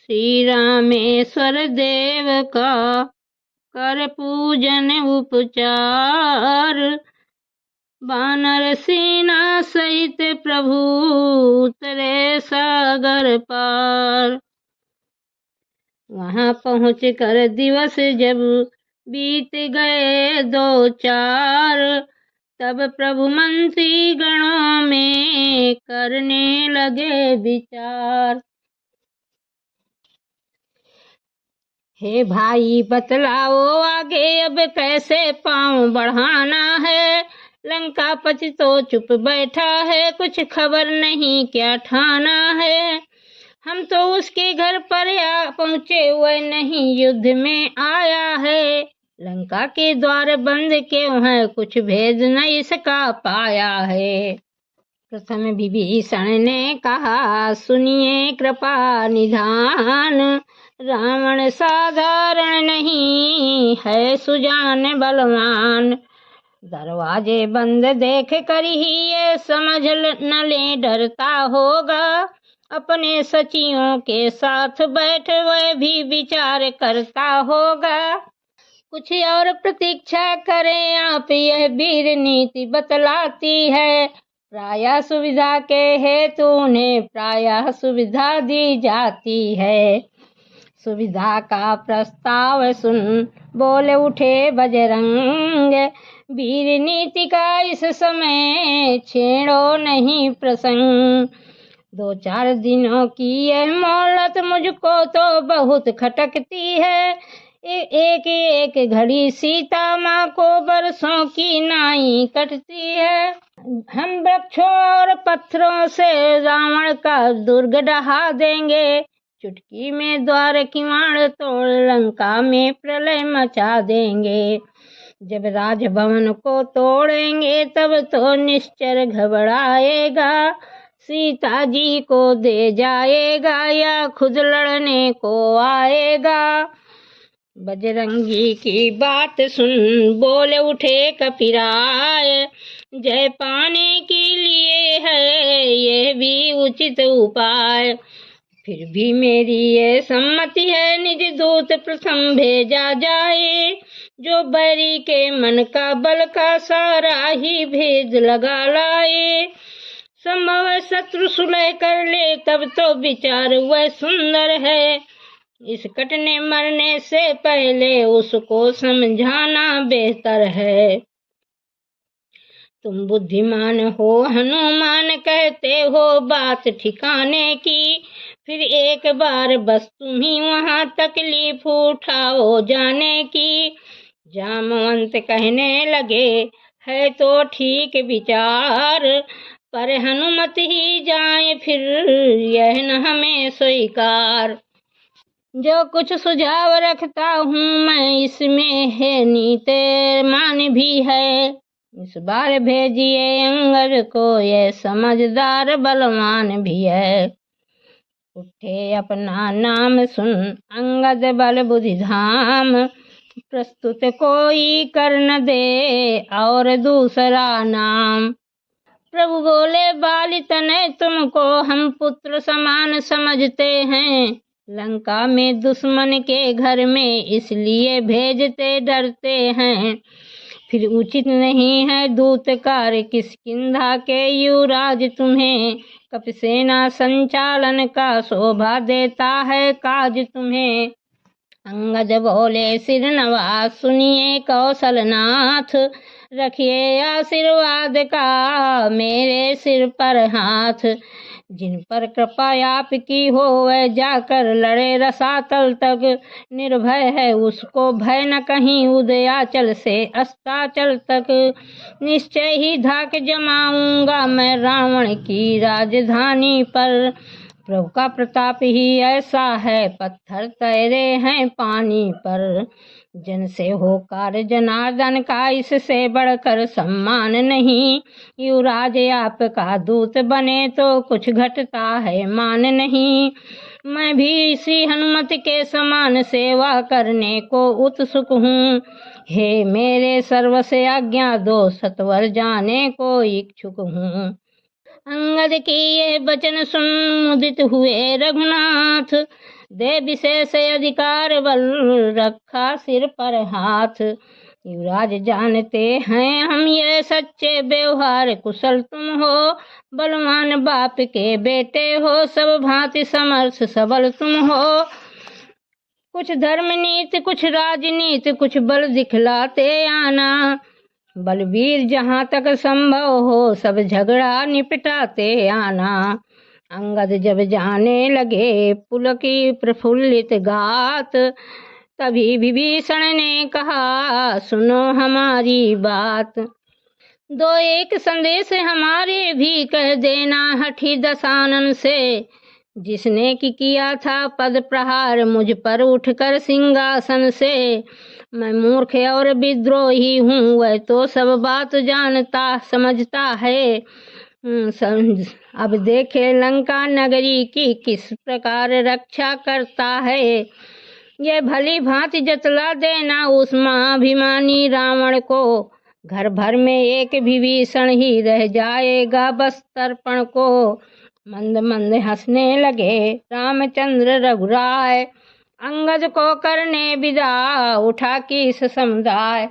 श्री रामेश्वर देव का कर पूजन उपचार। वानर सेना सहित प्रभु उतरे सागर पार। वहां पहुँच कर दिवस जब बीत गए 2-4, तब प्रभु मंत्री गणों में करने लगे विचार। हे भाई बतलाओ आगे अब कैसे पांव बढ़ाना है। लंकापति तो चुप बैठा है, कुछ खबर नहीं क्या ठाना है। हम तो उसके घर पर पहुँचे, वह नहीं युद्ध में आया है। लंका के द्वार बंद क्यों है, कुछ भेद न इसका पाया है। प्रथम विभीषण ने कहा सुनिए कृपा निधान। रावण साधारण नहीं है, सुजान बलवान। दरवाजे बंद देख कर ही ये समझ न ले डरता होगा। अपने सचियों के साथ बैठ वह भी विचार करता होगा। कुछ और प्रतीक्षा करें आप, यह वीर नीति बतलाती है। प्रायः सुविधा के हेतु उन्हें प्रायः सुविधा दी जाती है। सुविधा का प्रस्ताव सुन बोले उठे बजरंग। वीर नीति का इस समय छेड़ो नहीं प्रसंग। 2-4 दिनों की यह मोहलत मुझको तो बहुत खटकती है। एक एक घड़ी सीता माँ को बरसों की नाई कटती है। हम वृक्षों और पत्थरों से रावण का दुर्ग ढहा देंगे। चुटकी में द्वार किवाड़ तोड़ लंका में प्रलय मचा देंगे। जब राजभवन को तोड़ेंगे तब तो निश्चर घबराएगा। सीता जी को दे जाएगा या खुद लड़ने को आएगा। बजरंगी की बात सुन बोले उठे कपिराय। जय पाने के लिए है यह भी उचित उपाय। फिर भी मेरी ये सम्मति है निज दूत प्रथम भेजा जाए। जो बैरी के मन का बल का सारा ही भेद लगा लाए। संभव है शत्रु सुलह कर ले तब तो विचार वह सुंदर है। इस कटने मरने से पहले उसको समझाना बेहतर है। तुम बुद्धिमान हो हनुमान कहते हो बात ठिकाने की। फिर एक बार बस तुम ही वहां तकलीफ उठाओ जाने की। जामवंत कहने लगे है तो ठीक विचार। पर हनुमत ही जाए फिर यह न हमें स्वीकार। जो कुछ सुझाव रखता हूँ मैं इसमें है नीति मान भी है। इस बार भेजिए अंगद को, ये समझदार बलवान भी है। उठे अपना नाम सुन अंगद बल बुद्धि धाम। प्रस्तुत कोई कर न दे और दूसरा नाम। प्रभु बोले बाली तनय तुमको हम पुत्र समान समझते हैं। लंका में दुश्मन के घर में इसलिए भेजते डरते हैं। फिर उचित नहीं है दूत कार्य किष्किंधा के युवराज तुम्हें। कपिसेना संचालन का शोभा देता है काज तुम्हें। अंगद बोले सिर नवाज सुनिए कौशलनाथ। रखिए आशीर्वाद का मेरे सिर पर हाथ। जिन पर कृपा आपकी हो वह जाकर लड़े रसातल तक। निर्भय है उसको भय न कहीं उदयाचल से अस्ताचल तक। निश्चय ही धाक जमाऊंगा मैं रावण की राजधानी पर। प्रभु का प्रताप ही ऐसा है पत्थर तैरे हैं पानी पर। जन से होकर जनार्दन का इससे बढ़कर सम्मान नहीं। युवराज आपका दूत बने तो कुछ घटता है मान नहीं। मैं भी इसी हनुमत के समान सेवा करने को उत्सुक हूँ। हे मेरे सर्व से आज्ञा दो सत्वर जाने को इच्छुक हूँ। अंगद की ये वचन सुन मुदित हुए रघुनाथ। दे विशेष अधिकार बल, रखा सिर पर हाथ। युवराज जानते हैं हम ये सच्चे व्यवहार कुशल तुम हो, बलवान बाप के बेटे हो, सब भांति समर्थ सबल तुम हो। कुछ धर्म नीति कुछ राजनीति कुछ बल दिखलाते आना, बलवीर जहाँ तक संभव हो सब झगड़ा निपटाते आना। अंगद जब जाने लगे पुलकी प्रफुल्लित गात, तभी विभीषण ने कहा सुनो हमारी बात। दो एक संदेश हमारे भी कह देना हठी दशानन से, जिसने कि किया था पद प्रहार मुझ पर उठकर सिंहासन से। मैं मूर्ख और विद्रोही हूँ वह तो सब बात जानता समझता है, अब देखे लंका नगरी की किस प्रकार रक्षा करता है। ये भली भांति जतला देना उस महाभिमानी रावण को, घर भर में एक विभीषण ही रह जाएगा बस तर्पण को। मंद मंद हंसने लगे रामचंद्र रघुराय, अंगद को करने विदा उठा की समुदाय।